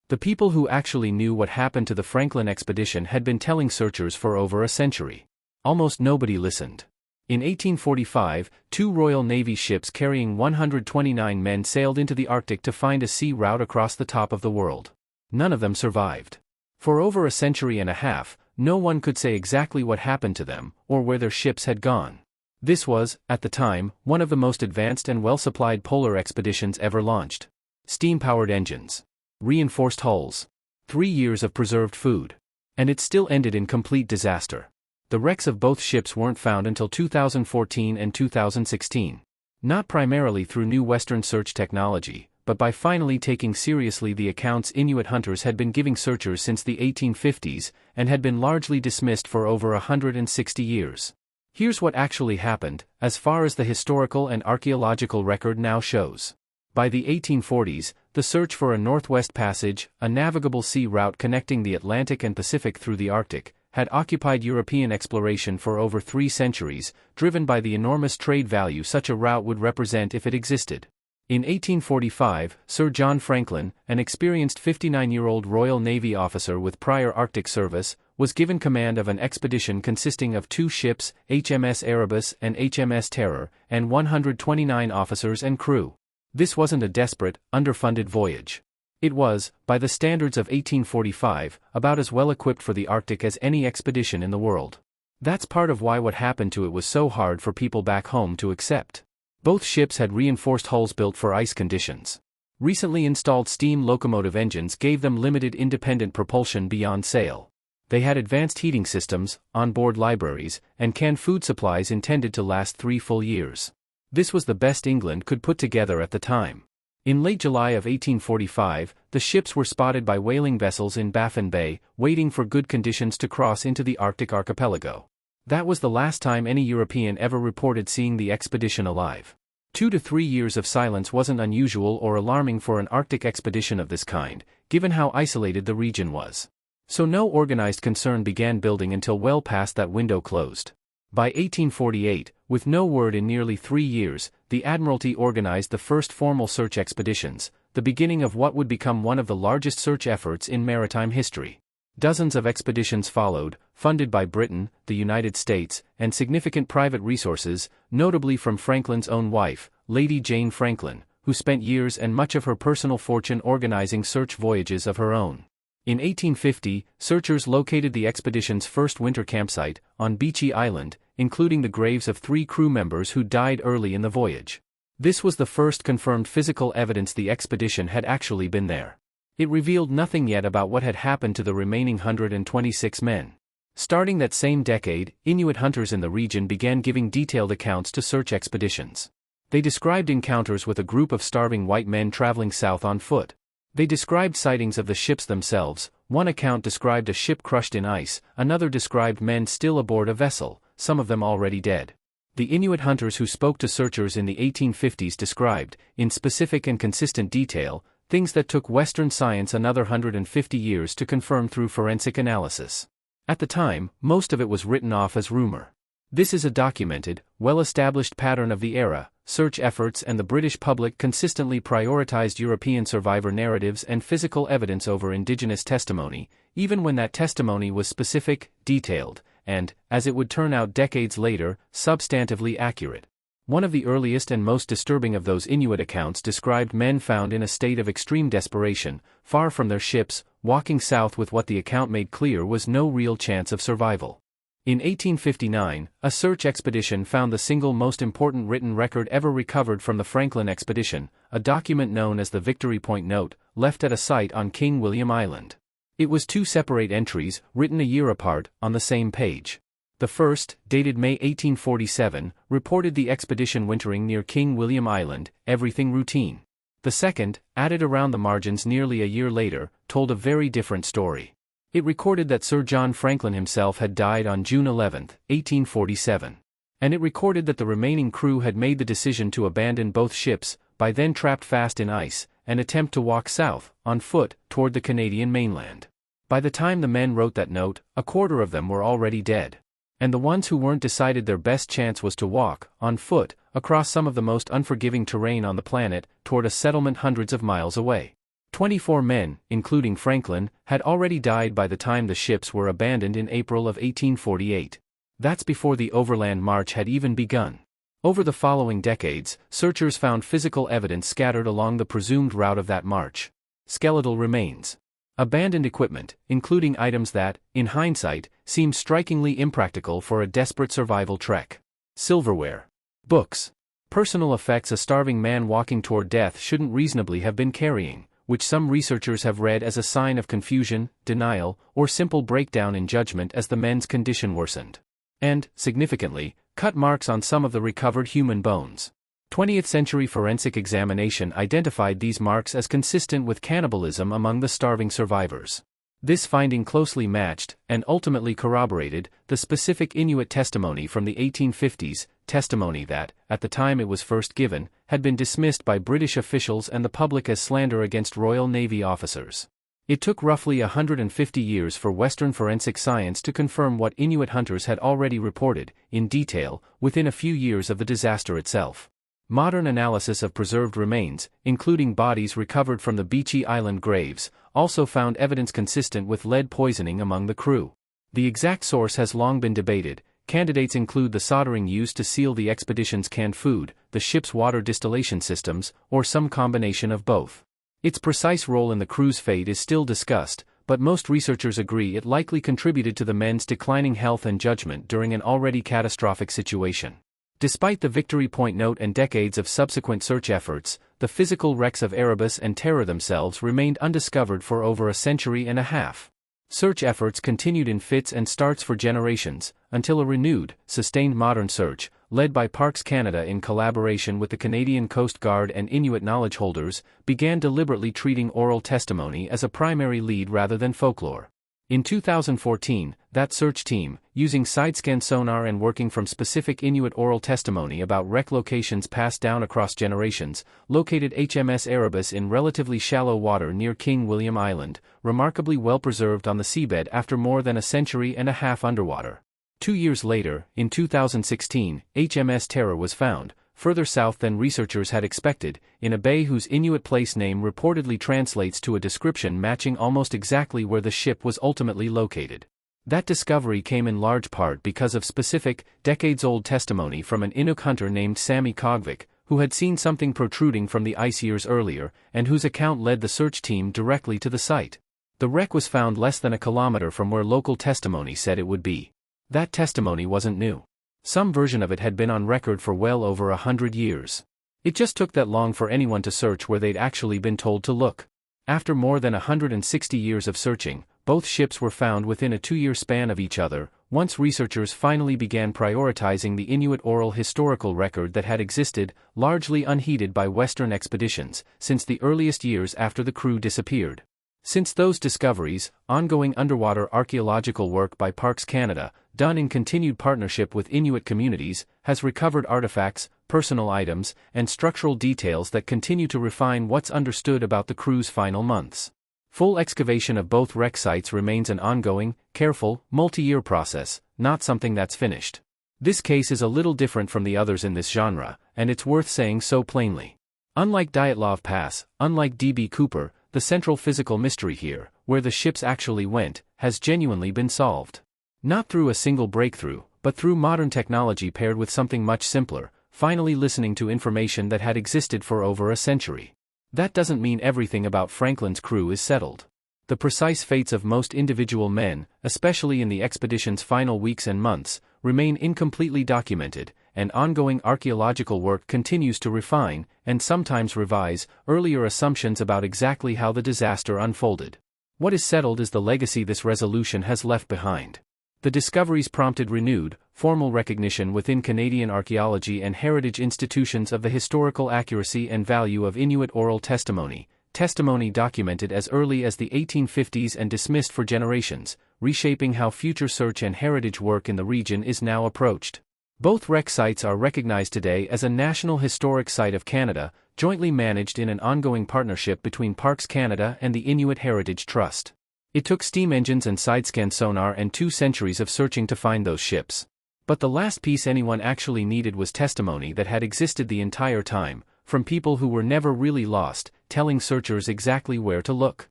The people who actually knew what happened to the Franklin expedition had been telling searchers for over a century. Almost nobody listened. In 1845, 2 Royal Navy ships carrying 129 men sailed into the Arctic to find a sea route across the top of the world. None of them survived. For over a century and a half, no one could say exactly what happened to them, or where their ships had gone. This was, at the time, one of the most advanced and well-supplied polar expeditions ever launched. Steam-powered engines. Reinforced hulls. 3 years of preserved food. And it still ended in complete disaster. The wrecks of both ships weren't found until 2014 and 2016. Not primarily through new Western search technology, but by finally taking seriously the accounts Inuit hunters had been giving searchers since the 1850s, and had been largely dismissed for over 160 years. Here's what actually happened, as far as the historical and archaeological record now shows. By the 1840s, the search for a Northwest Passage, a navigable sea route connecting the Atlantic and Pacific through the Arctic, had occupied European exploration for over 3 centuries, driven by the enormous trade value such a route would represent if it existed. In 1845, Sir John Franklin, an experienced 59-year-old Royal Navy officer with prior Arctic service, was given command of an expedition consisting of 2 ships, HMS Erebus and HMS Terror, and 129 officers and crew. This wasn't a desperate, underfunded voyage. It was, by the standards of 1845, about as well equipped for the Arctic as any expedition in the world. That's part of why what happened to it was so hard for people back home to accept. Both ships had reinforced hulls built for ice conditions. Recently installed steam locomotive engines gave them limited independent propulsion beyond sail. They had advanced heating systems, onboard libraries, and canned food supplies intended to last 3 full years. This was the best England could put together at the time. In late July of 1845, the ships were spotted by whaling vessels in Baffin Bay, waiting for good conditions to cross into the Arctic archipelago. That was the last time any European ever reported seeing the expedition alive. 2 to 3 years of silence wasn't unusual or alarming for an Arctic expedition of this kind, given how isolated the region was. So no organized concern began building until well past that window closed. By 1848, with no word in nearly 3 years, the Admiralty organized the first formal search expeditions, the beginning of what would become one of the largest search efforts in maritime history. Dozens of expeditions followed, funded by Britain, the United States, and significant private resources, notably from Franklin's own wife, Lady Jane Franklin, who spent years and much of her personal fortune organizing search voyages of her own. In 1850, searchers located the expedition's first winter campsite, on Beechey Island, including the graves of 3 crew members who died early in the voyage. This was the first confirmed physical evidence the expedition had actually been there. It revealed nothing yet about what had happened to the remaining 126 men. Starting that same decade, Inuit hunters in the region began giving detailed accounts to search expeditions. They described encounters with a group of starving white men traveling south on foot. They described sightings of the ships themselves. One account described a ship crushed in ice, another described men still aboard a vessel, some of them already dead. The Inuit hunters who spoke to searchers in the 1850s described, in specific and consistent detail, things that took Western science another 150 years to confirm through forensic analysis. At the time, most of it was written off as rumor. This is a documented, well-established pattern of the era. Search efforts and the British public consistently prioritized European survivor narratives and physical evidence over indigenous testimony, even when that testimony was specific, detailed, and, as it would turn out decades later, substantively accurate. One of the earliest and most disturbing of those Inuit accounts described men found in a state of extreme desperation, far from their ships, walking south with what the account made clear was no real chance of survival. In 1859, a search expedition found the single most important written record ever recovered from the Franklin expedition, a document known as the Victory Point Note, left at a site on King William Island. It was 2 separate entries, written a year apart, on the same page. The first, dated May 1847, reported the expedition wintering near King William Island, everything routine. The second, added around the margins nearly a year later, told a very different story. It recorded that Sir John Franklin himself had died on June 11, 1847. And it recorded that the remaining crew had made the decision to abandon both ships, by then trapped fast in ice, and attempt to walk south, on foot, toward the Canadian mainland. By the time the men wrote that note, a quarter of them were already dead. And the ones who weren't decided their best chance was to walk, on foot, across some of the most unforgiving terrain on the planet, toward a settlement hundreds of miles away. 24 men, including Franklin, had already died by the time the ships were abandoned in April of 1848. That's before the overland march had even begun. Over the following decades, searchers found physical evidence scattered along the presumed route of that march. Skeletal remains. Abandoned equipment, including items that, in hindsight, seem strikingly impractical for a desperate survival trek. Silverware. Books. Personal effects a starving man walking toward death shouldn't reasonably have been carrying, which some researchers have read as a sign of confusion, denial, or simple breakdown in judgment as the men's condition worsened. And, significantly, cut marks on some of the recovered human bones. 20th-century forensic examination identified these marks as consistent with cannibalism among the starving survivors. This finding closely matched, and ultimately corroborated, the specific Inuit testimony from the 1850s, testimony that, at the time it was first given, had been dismissed by British officials and the public as slander against Royal Navy officers. It took roughly 150 years for Western forensic science to confirm what Inuit hunters had already reported, in detail, within a few years of the disaster itself. Modern analysis of preserved remains, including bodies recovered from the Beechey Island graves, also found evidence consistent with lead poisoning among the crew. The exact source has long been debated. Candidates include the soldering used to seal the expedition's canned food, the ship's water distillation systems, or some combination of both. Its precise role in the crew's fate is still discussed, but most researchers agree it likely contributed to the men's declining health and judgment during an already catastrophic situation. Despite the Victory Point note and decades of subsequent search efforts, the physical wrecks of Erebus and Terror themselves remained undiscovered for over a century and a half. Search efforts continued in fits and starts for generations, until a renewed, sustained modern search, led by Parks Canada in collaboration with the Canadian Coast Guard and Inuit knowledge holders, began deliberately treating oral testimony as a primary lead rather than folklore. In 2014, that search team, using side-scan sonar and working from specific Inuit oral testimony about wreck locations passed down across generations, located HMS Erebus in relatively shallow water near King William Island, remarkably well preserved on the seabed after more than a century and a half underwater. 2 years later, in 2016, HMS Terror was found, further south than researchers had expected, in a bay whose Inuit place name reportedly translates to a description matching almost exactly where the ship was ultimately located. That discovery came in large part because of specific, decades-old testimony from an Inuk hunter named Sami Kogvik, who had seen something protruding from the ice years earlier, and whose account led the search team directly to the site. The wreck was found less than a kilometer from where local testimony said it would be. That testimony wasn't new. Some version of it had been on record for well over 100 years. It just took that long for anyone to search where they'd actually been told to look. After more than 160 years of searching, both ships were found within a 2-year span of each other, once researchers finally began prioritizing the Inuit oral historical record that had existed, largely unheeded by Western expeditions, since the earliest years after the crew disappeared. Since those discoveries, ongoing underwater archaeological work by Parks Canada, done in continued partnership with Inuit communities, has recovered artifacts, personal items, and structural details that continue to refine what's understood about the crew's final months. Full excavation of both wreck sites remains an ongoing, careful, multi-year process, not something that's finished. This case is a little different from the others in this genre, and it's worth saying so plainly. Unlike Dyatlov Pass, unlike D.B. Cooper, the central physical mystery here, where the ships actually went, has genuinely been solved. Not through a single breakthrough, but through modern technology paired with something much simpler, finally listening to information that had existed for over a century. That doesn't mean everything about Franklin's crew is settled. The precise fates of most individual men, especially in the expedition's final weeks and months, remain incompletely documented, and ongoing archaeological work continues to refine, and sometimes revise, earlier assumptions about exactly how the disaster unfolded. What is settled is the legacy this resolution has left behind. The discoveries prompted renewed, formal recognition within Canadian archaeology and heritage institutions of the historical accuracy and value of Inuit oral testimony, testimony documented as early as the 1850s and dismissed for generations, reshaping how future search and heritage work in the region is now approached. Both wreck sites are recognized today as a National Historic Site of Canada, jointly managed in an ongoing partnership between Parks Canada and the Inuit Heritage Trust. It took steam engines and side-scan sonar and 2 centuries of searching to find those ships. But the last piece anyone actually needed was testimony that had existed the entire time, from people who were never really lost, telling searchers exactly where to look.